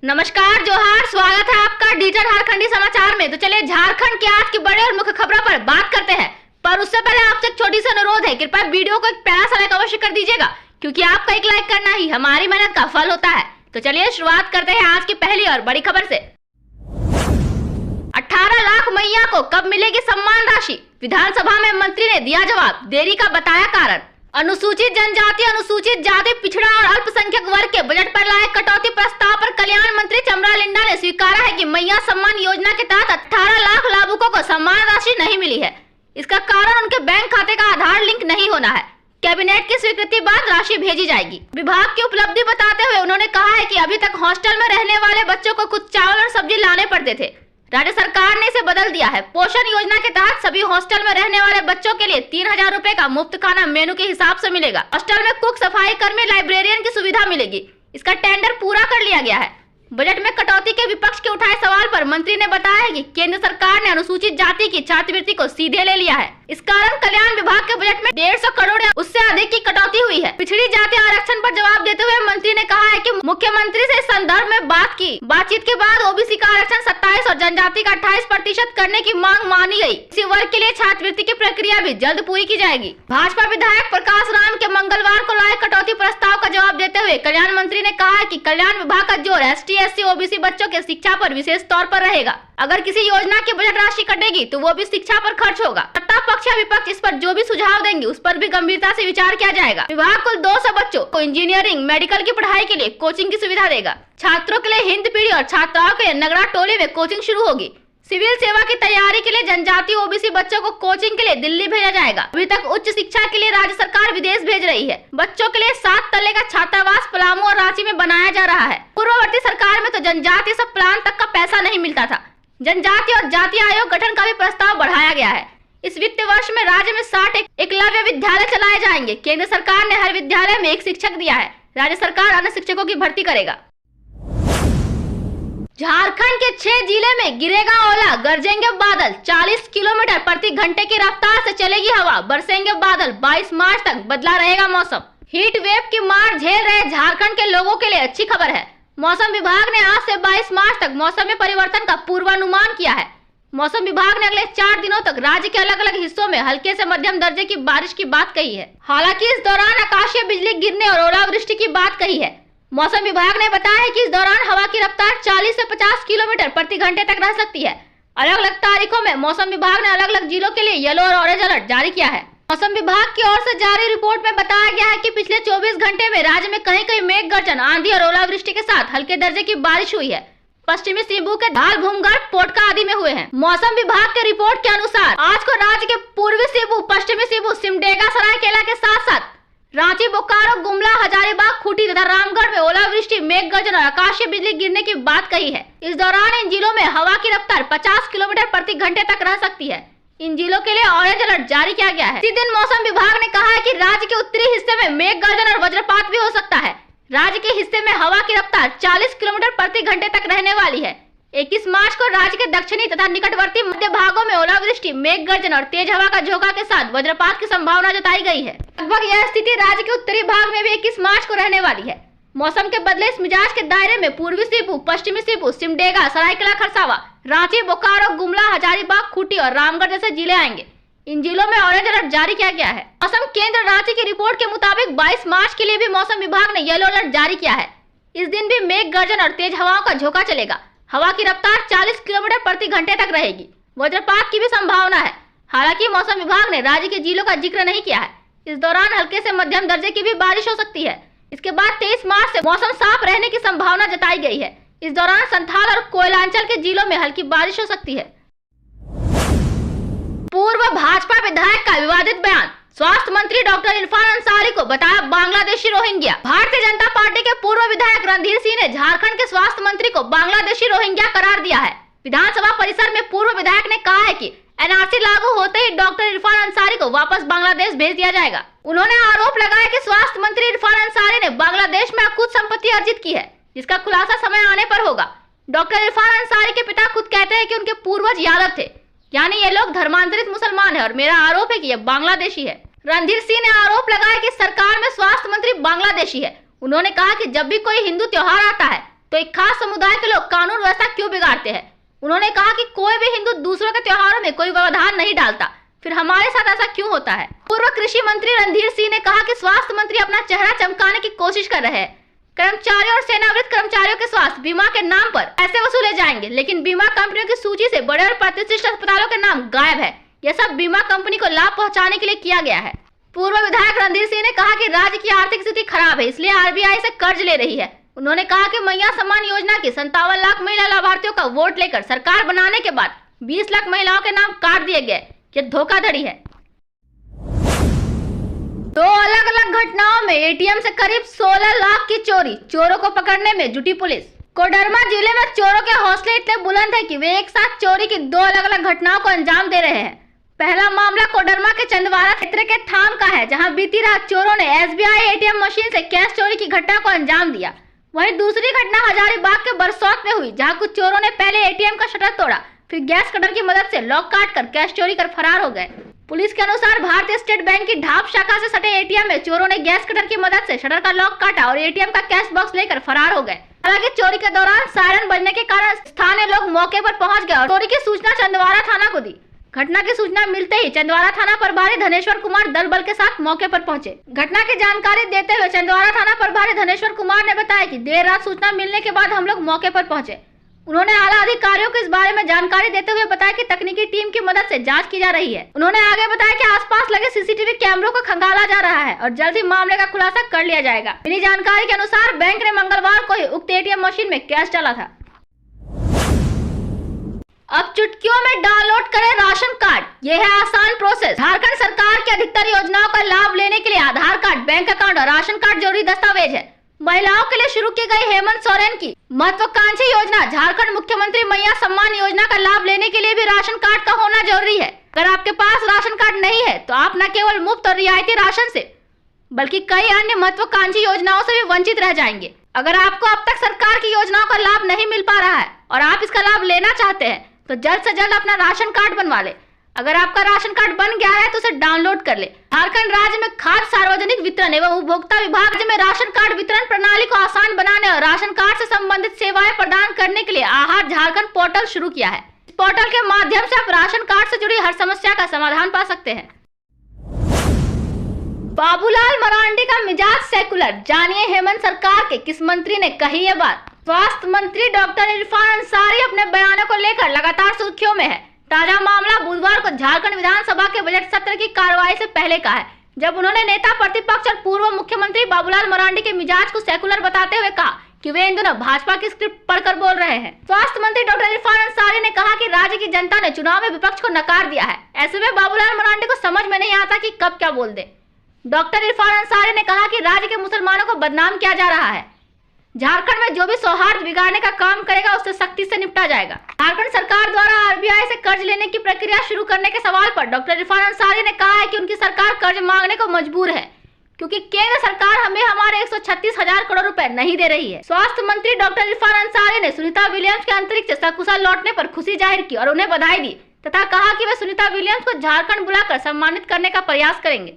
नमस्कार, जोहार, स्वागत है आपका डिजिटल झारखंडी समाचार में। तो चलिए झारखंड की आज की बड़े और मुख्य खबरों पर बात करते हैं, पर उससे पहले आपसे एक छोटी सी अनुरोध है, कृपया वीडियो को एक प्यारा सा लाइक अवश्य कर दीजिएगा, क्योंकि आपका एक लाइक करना ही हमारी मेहनत का फल होता है। तो चलिए शुरुआत करते हैं आज की पहली और बड़ी खबर से। 18 लाख मैया को कब मिलेगी सम्मान राशि? विधानसभा में मंत्री ने दिया जवाब, देरी का बताया कारण। अनुसूचित जनजाति, अनुसूचित जाति, पिछड़ा और अल्पसंख्यक वर्ग के बजट पर लाए कटौती प्रस्ताव पर कल्याण मंत्री चमरा लिंडा ने स्वीकारा है कि मैया सम्मान योजना के तहत 18 लाख लाभुकों को सम्मान राशि नहीं मिली है। इसका कारण उनके बैंक खाते का आधार लिंक नहीं होना है। कैबिनेट की स्वीकृति बाद राशि भेजी जाएगी। विभाग की उपलब्धि बताते हुए उन्होंने कहा है कि अभी तक हॉस्टल में रहने वाले बच्चों को कुछ चावल और सब्जी लाने पड़ते थे, राज्य सरकार ने इसे बदल दिया है। पोषण योजना के तहत सभी हॉस्टल में रहने वाले बच्चों के लिए 3000 रुपए का मुफ्त खाना मेनू के हिसाब से मिलेगा। हॉस्टल में कुक, सफाई कर्मी, लाइब्रेरियन की सुविधा मिलेगी। इसका टेंडर पूरा कर लिया गया है। बजट में कटौती के विपक्ष के उठाए सवाल पर मंत्री ने बताया कि केंद्र सरकार ने अनुसूचित जाति की छात्रवृत्ति को सीधे ले लिया है। इस कारण कल्याण विभाग के बजट में 150 करोड़ या उससे अधिक की कटौती हुई है। पिछड़ी जाति आरक्षण पर जवाब देते हुए मंत्री ने कहा है कि मुख्यमंत्री से इस संदर्भ में बातचीत के बाद ओबीसी का आरक्षण 27 और जनजाति का 28% करने की मांग मानी गई। इसी वर्ग के लिए छात्रवृत्ति की प्रक्रिया भी जल्द पूरी की जाएगी। भाजपा विधायक प्रकाश राम के मंगलवार को लाए कटौती प्रस्ताव का जवाब देते हुए कल्याण मंत्री ने कहा है कि कल्याण विभाग का जोर ST, SC, OBC बच्चों के शिक्षा पर विशेष तौर पर रहेगा। अगर किसी योजना की बजट राशि कटेगी तो वो भी शिक्षा पर खर्च होगा। सत्ता पक्ष या विपक्ष इस पर जो भी सुझाव देंगे उस पर भी गंभीरता से विचार किया जाएगा। विभाग कुल 200 बच्चों को इंजीनियरिंग, मेडिकल की पढ़ाई के लिए कोचिंग की सुविधा देगा। छात्रों के लिए हिंद पीढ़ी और छात्राओं के लिए नगड़ा टोली में कोचिंग शुरू होगी। सिविल सेवा की तैयारी के लिए जनजाति OBC बच्चों को कोचिंग के लिए दिल्ली भेजा जाएगा। अभी तक उच्च शिक्षा के लिए राज्य सरकार विदेश भेज रही है। बच्चों के लिए 7 तल्ले का छात्रावास पलामू और रांची में बनाया जा रहा है। पूर्ववर्ती सरकार में तो जनजाति सब प्लान तक का पैसा नहीं मिलता था। जनजाति और जाति आयोग गठन का भी प्रस्ताव बढ़ाया गया है। इस वित्त वर्ष में राज्य में 60 एकलव्य विद्यालय चलाए जाएंगे। केंद्र सरकार ने हर विद्यालय में 1 शिक्षक दिया है। राज्य सरकार अन्य शिक्षकों की भर्ती करेगा। झारखंड के 6 जिले में गिरेगा ओला, गरजेंगे बादल, 40 किलोमीटर प्रति घंटे की रफ्तार से चलेगी हवा, बरसेंगे बादल। 22 मार्च तक बदला रहेगा मौसम। हीट वेव की मार झेल रहे झारखंड के लोगों के लिए अच्छी खबर है। मौसम विभाग ने आज से 22 मार्च तक मौसम में परिवर्तन का पूर्वानुमान किया है। मौसम विभाग ने अगले 4 दिनों तक राज्य के अलग अलग हिस्सों में हल्के से मध्यम दर्जे की बारिश की बात कही है। हालांकि इस दौरान आकाशीय बिजली गिरने और ओलावृष्टि की बात कही है। मौसम विभाग ने बताया है कि इस दौरान हवा की रफ्तार 40 से 50 किलोमीटर प्रति घंटे तक रह सकती है। अलग अलग तारीखों में मौसम विभाग ने अलग अलग जिलों के लिए येलो और ऑरेंज अलर्ट जारी किया है। मौसम विभाग की ओर से जारी रिपोर्ट में बताया गया है कि पिछले 24 घंटे में राज्य में कहीं कहीं मेघ गर्जन, आंधी और ओलावृष्टि के साथ हल्के दर्जे की बारिश हुई है। पश्चिमी सिंहभूम के ढाल, भूमगढ़, पोटका आदि में हुए हैं। मौसम विभाग के रिपोर्ट के अनुसार आज को राज्य के पूर्वी सिंहभूम, पश्चिमी सिंहभूम, सिमडेगा, सरायकेला के साथ साथ रांची, बोकारो, गुमला, हजारीबाग, खूंटी तथा रामगढ़ में ओलावृष्टि, मेघ गर्जन और आकाशीय बिजली गिरने की बात कही है। इस दौरान इन जिलों में हवा की रफ्तार 50 किलोमीटर प्रति घंटे तक रह सकती है। इन जिलों के लिए ऑरेंज अलर्ट जारी किया गया है। इसी दिन मौसम विभाग ने कहा है कि राज्य के उत्तरी हिस्से में मेघ गर्जन और वज्रपात भी हो सकता है। राज्य के हिस्से में हवा की रफ्तार 40 किलोमीटर प्रति घंटे तक रहने वाली है। 21 मार्च को राज्य के दक्षिणी तथा निकटवर्ती मध्य भागों में ओलावृष्टि, मेघ गर्जन और तेज हवा का झोंका के साथ वज्रपात की संभावना जताई गई है। लगभग यह स्थिति राज्य के उत्तरी भाग में भी 21 मार्च को रहने वाली है। मौसम के बदले इस मिजाज के दायरे में पूर्वी सिंहभूम, पश्चिमी सिंहभूम, सिमडेगा, सरायकेला खरसावा, रांची, बोकारो, गुमला, हजारीबाग, खूंटी और रामगढ़ जैसे जिले आएंगे। इन जिलों में ऑरेंज अलर्ट जारी किया गया है। मौसम केंद्र रांची की रिपोर्ट के मुताबिक 22 मार्च के लिए भी मौसम विभाग ने येलो अलर्ट जारी किया है। इस दिन भी मेघ गर्जन और तेज हवाओं का झोंका चलेगा। हवा की रफ्तार 40 किलोमीटर प्रति घंटे तक रहेगी। वज्रपात की भी संभावना है। हालांकि मौसम विभाग ने राज्य के जिलों का जिक्र नहीं किया है। इस दौरान हल्के से मध्यम दर्जे की भी बारिश हो सकती है। इसके बाद 23 मार्च से मौसम साफ रहने की संभावना जताई गई है। इस दौरान संथाल और कोयलांचल के जिलों में हल्की बारिश हो सकती है। पूर्व भाजपा विधायक का विवादित बयान, स्वास्थ्य मंत्री डॉक्टर इरफान अंसारी को बताया बांग्लादेशी रोहिंग्या। भारतीय जनता पार्टी के पूर्व विधायक रणधीर सिंह ने झारखंड के स्वास्थ्य मंत्री को बांग्लादेशी रोहिंग्या करार दिया है। विधानसभा परिसर में पूर्व विधायक ने कहा है कि NRC लागू होते ही डॉक्टर इरफान अंसारी को वापस बांग्लादेश भेज दिया जाएगा। उन्होंने आरोप लगाया कि स्वास्थ्य मंत्री इरफान अंसारी ने बांग्लादेश में अकुत संपत्ति अर्जित की है, जिसका खुलासा समय आने पर होगा। डॉक्टर इरफान अंसारी के पिता खुद कहते हैं कि उनके पूर्वज यादव थे, यानी ये लोग धर्मांतरित मुसलमान है और मेरा आरोप है कि ये बांग्लादेशी है। रणधीर सिंह ने आरोप लगाया कि सरकार में स्वास्थ्य मंत्री बांग्लादेशी है। उन्होंने कहा कि जब भी कोई हिंदू त्योहार आता है तो एक खास समुदाय के लोग कानून व्यवस्था क्यों बिगाड़ते हैं। उन्होंने कहा कि कोई भी हिंदू दूसरों के त्योहारों में कोई व्यवधान नहीं डालता, फिर हमारे साथ ऐसा क्यों होता है। पूर्व कृषि मंत्री रणधीर सिंह ने कहा कि स्वास्थ्य मंत्री अपना चेहरा चमकाने की कोशिश कर रहे हैं। कर्मचारियों और सेवानिवृत्त कर्मचारियों के स्वास्थ्य बीमा के नाम पर पैसे वसूले जाएंगे, लेकिन बीमा कंपनियों की सूची से बड़े और प्रतिष्ठित अस्पतालों के नाम गायब है। यह सब बीमा कंपनी को लाभ पहुंचाने के लिए किया गया है। पूर्व विधायक रणधीर सिंह ने कहा कि राज्य की आर्थिक स्थिति खराब है, इसलिए आरबीआई से कर्ज ले रही है। उन्होंने कहा कि मैया सम्मान योजना की 57 लाख महिला लाभार्थियों का वोट लेकर सरकार बनाने के बाद 20 लाख महिलाओं के नाम काट दिए गए। यह धोखाधड़ी है। दो अलग अलग घटनाओं में एटीएम से करीब 16 लाख की चोरी, चोरों को पकड़ने में जुटी पुलिस। कोडरमा जिले में चोरों के हौसले इतने बुलंद हैं कि वे एक साथ चोरी की दो अलग अलग घटनाओं को अंजाम दे रहे हैं। पहला मामला कोडरमा के चंदवारा क्षेत्र के थाम का है, जहां बीती रात चोरों ने एसबीआई एटीएम मशीन से कैश चोरी की घटना को अंजाम दिया। वहीं दूसरी घटना हजारीबाग के बरसौत में हुई, जहां कुछ चोरों ने पहले एटीएम का शटर तोड़ा, फिर गैस कटर की मदद से लॉक काट कर कैश चोरी कर फरार हो गए। पुलिस के अनुसार भारतीय स्टेट बैंक की ढाब शाखा से सटे एटीएम में चोरों ने गैस कटर की मदद से शटर का लॉक काटा और एटीएम का कैश बॉक्स लेकर फरार हो गए। हालांकि चोरी के दौरान सायरन बजने के कारण स्थानीय लोग मौके पर पहुंच गए और चोरी की सूचना चंदवारा थाना को दी। घटना की सूचना मिलते ही चंदवारा थाना प्रभारी धनेश्वर कुमार दल बल के साथ मौके पर पहुंचे। घटना की जानकारी देते हुए चंदवारा थाना प्रभारी धनेश्वर कुमार ने बताया कि देर रात सूचना मिलने के बाद हम लोग मौके पर पहुंचे। उन्होंने आला अधिकारियों को इस बारे में जानकारी देते हुए बताया कि तकनीकी टीम की मदद से जांच की जा रही है। उन्होंने आगे बताया कि आसपास लगे सीसीटीवी कैमरों को खंगाला जा रहा है और जल्द ही मामले का खुलासा कर लिया जाएगा। मिली जानकारी के अनुसार बैंक ने मंगलवार को ही उक्त एटीएम मशीन में कैश डाला था। अब चुटकियों में डाउनलोड करें राशन कार्ड, यह है आसान प्रोसेस। झारखंड सरकार की अधिकतर योजनाओं का लाभ लेने के लिए आधार कार्ड, बैंक अकाउंट और राशन कार्ड जरूरी दस्तावेज है। महिलाओं के लिए शुरू की गई हेमंत सोरेन की महत्वाकांक्षी योजना झारखंड मुख्यमंत्री मैया सम्मान योजना का लाभ लेने के लिए भी राशन कार्ड का होना जरूरी है। अगर आपके पास राशन कार्ड नहीं है तो आप न केवल मुफ्त और रियायती राशन से बल्कि कई अन्य महत्वाकांक्षी योजनाओं से भी वंचित रह जाएंगे। अगर आपको अब तक सरकार की योजनाओं का लाभ नहीं मिल पा रहा है और आप इसका लाभ लेना चाहते हैं तो जल्द से जल्द अपना राशन कार्ड बनवा ले। अगर आपका राशन कार्ड बन गया है तो उसे डाउनलोड कर ले। झारखंड राज्य में खाद्य सार्वजनिक वितरण एवं उपभोक्ता विभाग में राशन कार्ड वितरण प्रणाली को आसान बनाने और राशन कार्ड से संबंधित सेवाएं प्रदान करने के लिए आहार झारखंड पोर्टल शुरू किया है। इस पोर्टल के माध्यम से आप राशन कार्ड से जुड़ी हर समस्या का समाधान पा सकते हैं। बाबूलाल मरांडी का मिजाज सेकुलर, जानिए हेमंत सरकार के किस मंत्री ने कही ये बात। स्वास्थ्य मंत्री डॉक्टर इरफान अंसारी अपने बयानों को लेकर लगातार सुर्खियों में है। ताजा मामला बुधवार को झारखंड विधानसभा के बजट सत्र की कार्रवाई से पहले का है, जब उन्होंने नेता प्रतिपक्ष और पूर्व मुख्यमंत्री बाबूलाल मरांडी के मिजाज को सेकुलर बताते हुए कहा कि वे इन दिनों भाजपा की स्क्रिप्ट पढ़कर बोल रहे हैं। स्वास्थ्य मंत्री डॉक्टर इरफान अंसारी ने कहा कि राज्य की जनता ने चुनाव में विपक्ष को नकार दिया है। ऐसे में बाबूलाल मरांडी को समझ में नहीं आता कि कब क्या बोल दे। डॉक्टर इरफान अंसारी ने कहा कि राज्य के मुसलमानों को बदनाम किया जा रहा है। झारखंड में जो भी सौहार्द बिगाड़ने का काम करेगा उससे सख्ती से निपटा जाएगा। झारखंड सरकार द्वारा आरबीआई से कर्ज लेने की प्रक्रिया शुरू करने के सवाल पर डॉक्टर इरफान अंसारी ने कहा है कि उनकी सरकार कर्ज मांगने को मजबूर है, क्योंकि केंद्र सरकार हमें हमारे 136,000 करोड़ रुपए नहीं दे रही है। स्वास्थ्य मंत्री डॉक्टर इरफान अंसारी ने सुनीता विलियम्स के अंतरिक्ष से सकुशल लौटने पर खुशी जाहिर की और उन्हें बधाई दी तथा कहा कि वे सुनीता विलियम्स को झारखंड बुलाकर सम्मानित करने का प्रयास करेंगे।